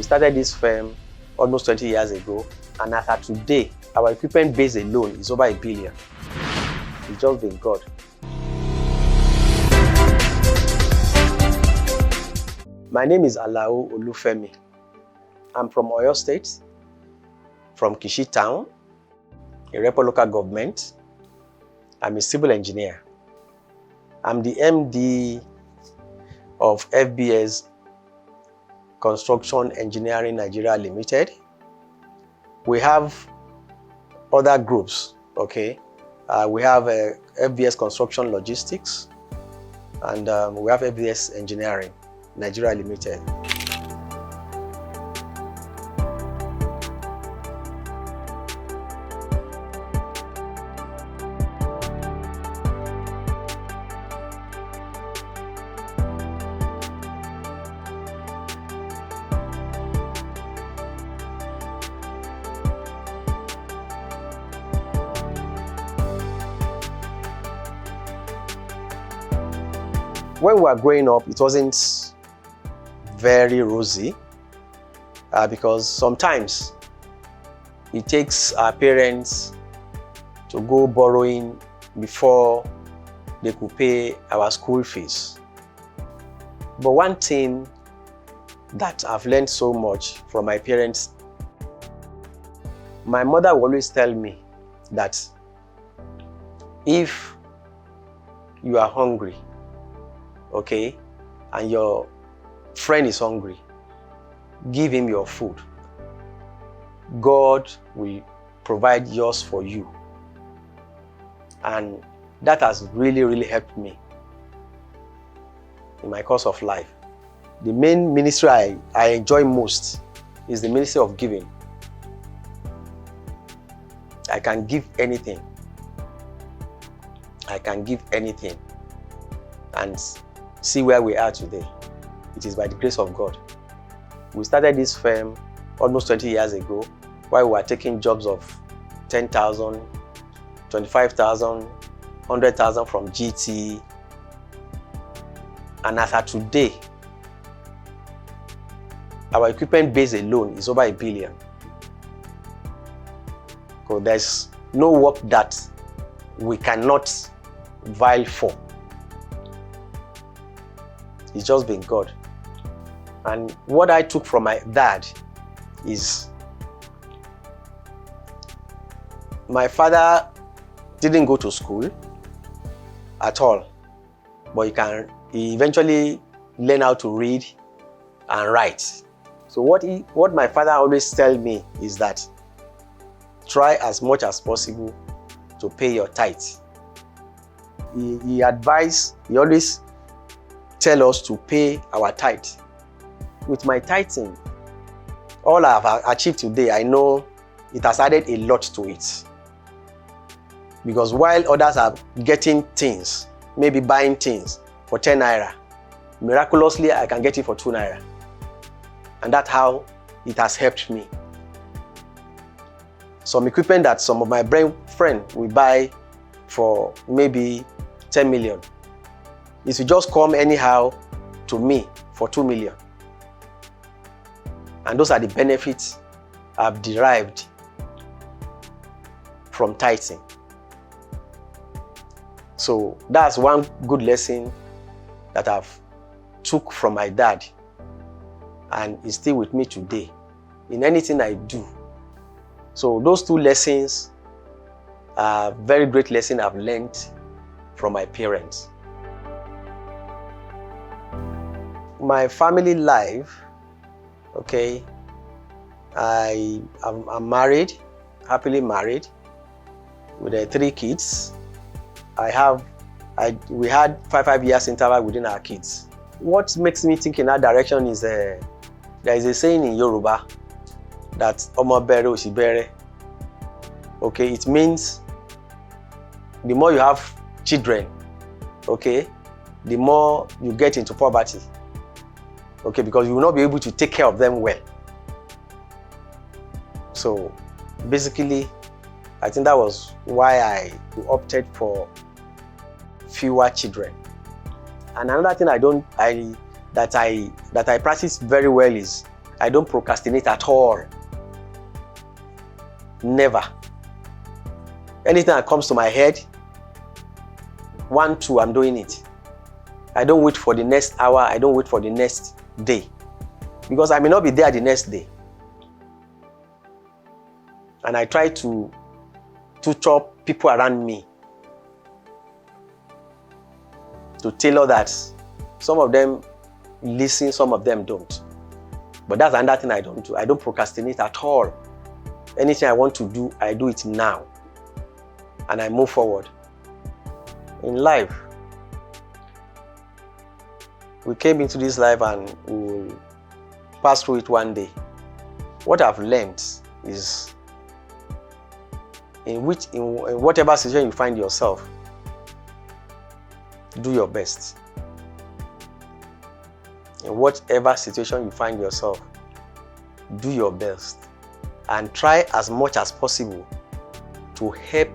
started this firm almost 20 years ago, and as of today, our equipment base alone is over $1 billion. It's just been God. My name is Alao Femi. I'm from Oyo State, from Kishi Town, Irepo local government. I'm a civil engineer. I'm the MD of FBS Construction Engineering Nigeria Limited. We have other groups, okay? We have FBS Construction Logistics, and we have FBS Engineering Nigeria Limited. When we were growing up, it wasn't very rosy because sometimes it takes our parents to go borrowing before they could pay our school fees. But one thing that I've learned so much from my parents, my mother will always tell me that if you are hungry, okay, and your friend is hungry, give him your food. God will provide yours for you. And that has really helped me in my course of life. The main ministry I enjoy most is the ministry of giving. I can give anything. I can give anything. And see where we are today. It is by the grace of God. We started this firm almost 20 years ago, while we were taking jobs of 10,000, 25,000, 100,000 from GT. And as of today, our equipment base alone is over $1 billion. So there's no work that we cannot vie for. It's just been God. And what I took from my dad is my father didn't go to school at all, but he eventually learned how to read and write. So what my father always tells me is that try as much as possible to pay your tithe. He always tell us to pay our tithe. With my tithing, all I have achieved today, I know it has added a lot to it. Because while others are getting things, maybe buying things for 10 naira, miraculously I can get it for 2 naira. And that's how it has helped me. Some equipment that some of my friends will buy for maybe 10 million. It will just come anyhow to me for 2 million. And those are the benefits I've derived from tithing. So that's one good lesson that I've took from my dad, and is still with me today in anything I do. So those two lessons are very great lessons I've learned from my parents. My family life, okay, I'm married, happily married, with 3 kids. We had 5 years interval within our kids. What makes me think in that direction is there is a saying in Yoruba that Omo bere osibere. Okay, it means the more you have children, okay, the more you get into poverty. Okay, because you will not be able to take care of them well. So basically, I think that was why I opted for fewer children. And another thing that I practice very well is I don't procrastinate at all. Never. Anything that comes to my head, 1, 2, I'm doing it. I don't wait for the next hour. I don't wait for the next day. Because I may not be there the next day. And I try to tutor people around me to tailor that. Some of them listen, some of them don't. But that's another thing I don't do. I don't procrastinate at all. Anything I want to do, I do it now. And I move forward. In life, we came into this life and we'll pass through it one day. What I've learned is in whatever situation you find yourself, do your best. In whatever situation you find yourself, do your best and try as much as possible to help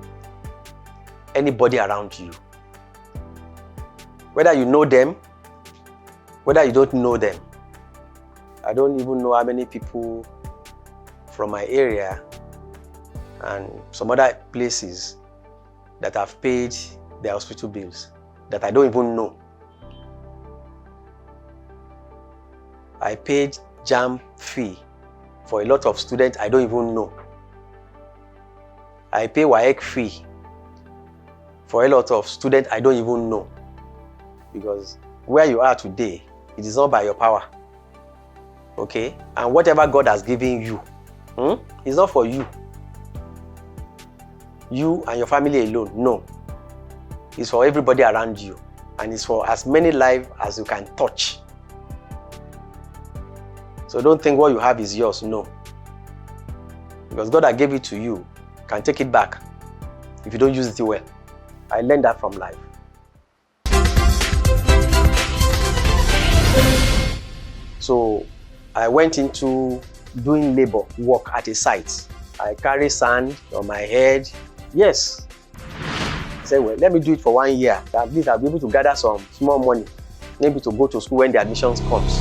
anybody around you. Whether you know them, whether you don't know them. I don't even know how many people from my area and some other places that have paid their hospital bills that I don't even know. I paid JAMB fee for a lot of students I don't even know. I pay WAEC fee for a lot of students I don't even know. Because where you are today, it is not by your power. Okay? And whatever God has given you, it's not for you. You and your family alone. No. It's for everybody around you. And it's for as many lives as you can touch. So don't think what you have is yours. No. Because God that gave it to you can take it back if you don't use it well. I learned that from life. So I went into doing labor work at a site. I carry sand on my head. Yes. I said, well, let me do it for 1 year. At least I'll be able to gather some small money, maybe to go to school when the admissions comes.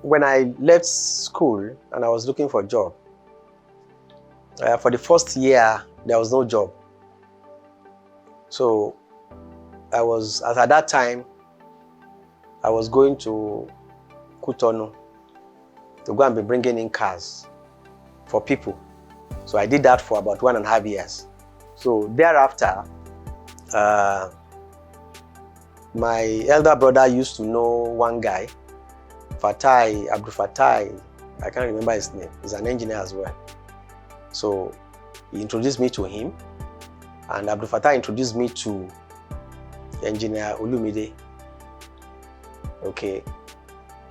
When I left school and I was looking for a job, for the first year, there was no job. So at that time, I was going to Cotonou to go and be bringing in cars for people. So I did that for about 1.5 years. So thereafter, my elder brother used to know one guy, Abdul Fatai, I can't remember his name. He's an engineer as well. So he introduced me to him, and Abdul Fatai introduced me to engineer Olumide. Okay.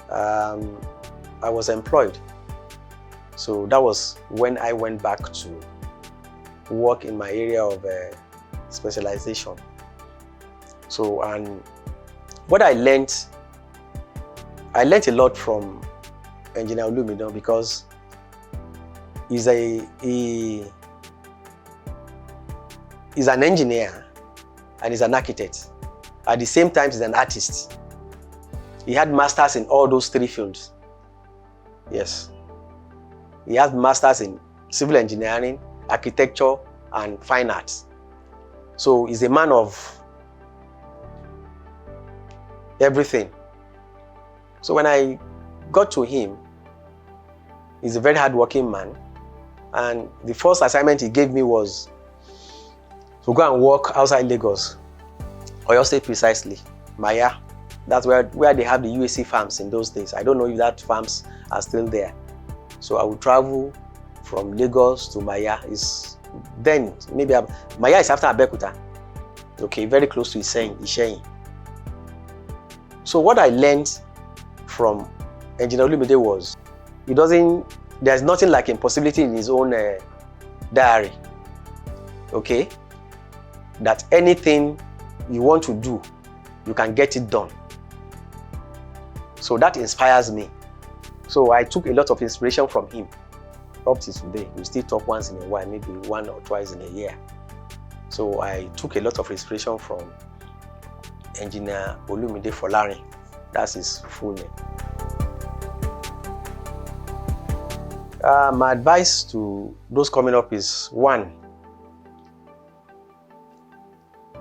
I was employed. So that was when I went back to work in my area of specialization. So, and what I learned a lot from Engineer Olumide because he's an engineer and he's an architect. At the same time, he's an artist. He had masters in all those 3 fields. Yes. He has masters in civil engineering, architecture, and fine arts. So he's a man of everything. So when I got to him, he's a very hardworking man. And the first assignment he gave me was to go and work outside Lagos, Oyo State precisely, Maya. That's where they have the UAC farms in those days. I don't know if that farms are still there. So I would travel from Lagos to Maya. Maya is after Abeokuta. Okay, very close to Isheyin. So what I learned from Engineer Olumide was, there's nothing like impossibility in his own diary. Okay? That anything you want to do, you can get it done. So that inspires me. So I took a lot of inspiration from him. Up to today, we still talk once in a while, maybe 1 or twice in a year. So I took a lot of inspiration from Engineer Olumide Folarin. That's his full name. My advice to those coming up is, 1,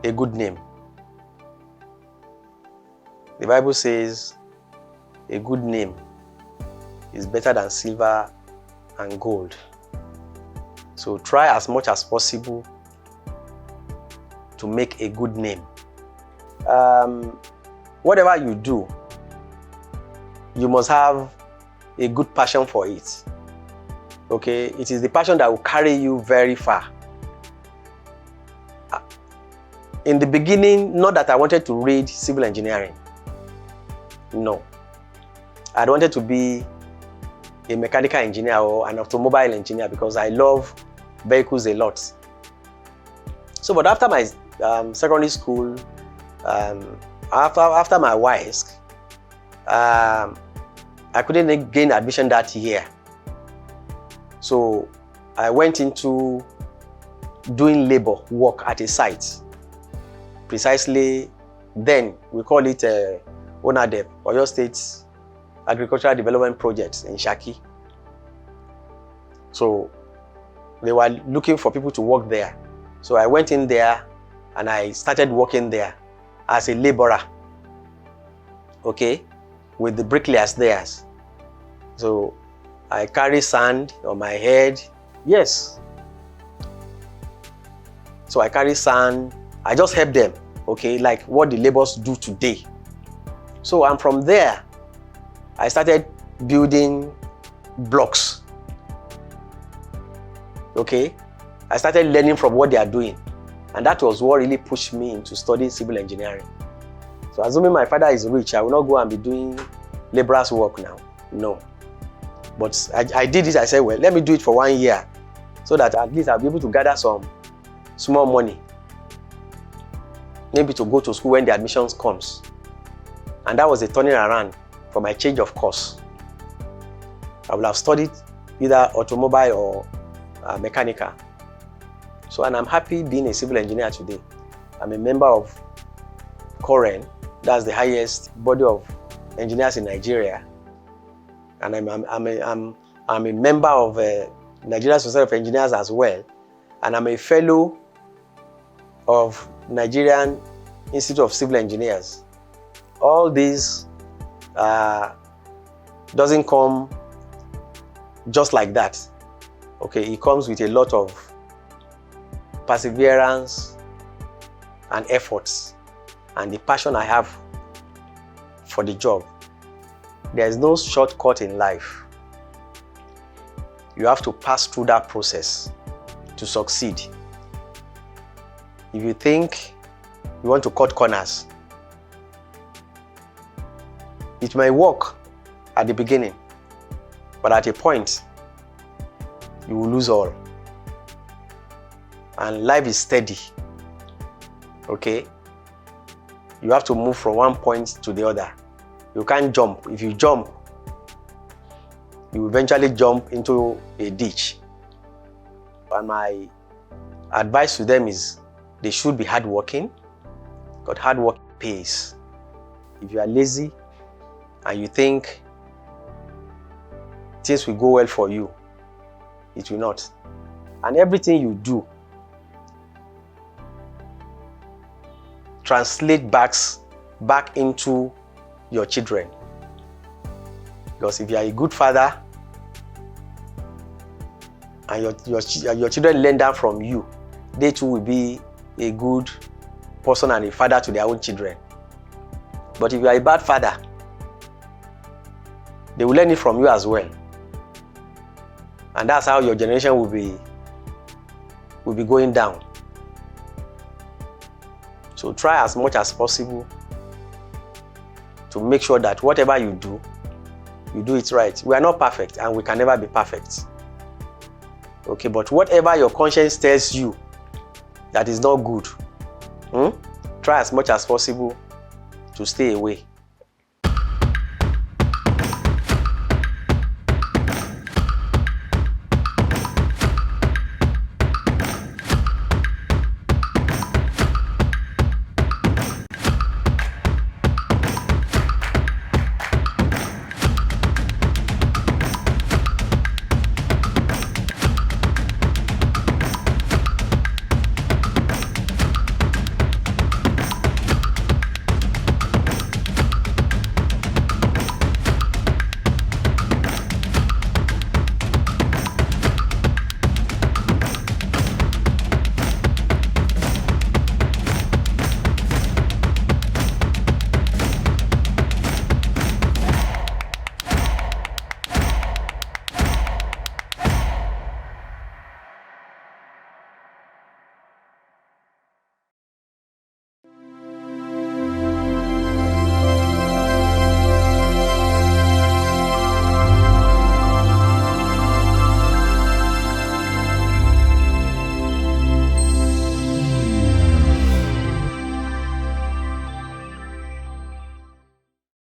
a good name. The Bible says a good name is better than silver and gold. So try as much as possible to make a good name. Whatever you do, you must have a good passion for it. Okay, it is the passion that will carry you very far. In the beginning, not that I wanted to read civil engineering. No. I wanted to be a mechanical engineer or an automobile engineer because I love vehicles a lot. So, but after my secondary school, after my WISC, I couldn't gain admission that year. So I went into doing labor work at a site. Precisely then, we call it ONADEP, Oyo State Agricultural Development Project in Shaki. So they were looking for people to work there. So I went in there and I started working there as a laborer, okay, with the bricklayers there. So I carry sand on my head. Yes. So I carry sand. I just help them, okay, like what the laborers do today. So and from there, I started building blocks. Okay. I started learning from what they are doing. And that was what really pushed me into studying civil engineering. So assuming my father is rich, I will not go and be doing laborer's work now. No. But I did it. I said, well, let me do it for 1 year so that at least I'll be able to gather some small money. Maybe to go to school when the admissions comes. And that was a turning around for my change of course. I would have studied either automobile or mechanical. So, and I'm happy being a civil engineer today. I'm a member of COREN, that's the highest body of engineers in Nigeria. And I'm a member of Nigeria Society of Engineers as well. And I'm a fellow of Nigerian Institute of Civil Engineers. All this doesn't come just like that. Okay, it comes with a lot of perseverance and efforts and the passion I have for the job. There is no shortcut in life. You have to pass through that process to succeed. If you think you want to cut corners, it may work at the beginning, but at a point, you will lose all. And life is steady. Okay? You have to move from one point to the other. You can't jump. If you jump, you eventually jump into a ditch. And my advice to them is they should be hardworking, because hard work pays. If you are lazy and you think things will go well for you, it will not. And everything you do translate back into your children. Because if you are a good father and your children learn that from you, they too will be a good person and a father to their own children. But if you are a bad father, they will learn it from you as well. And that's how your generation will be going down. So try as much as possible to make sure that whatever you do it right. We are not perfect and we can never be perfect. Okay, but whatever your conscience tells you that is not good, try as much as possible to stay away.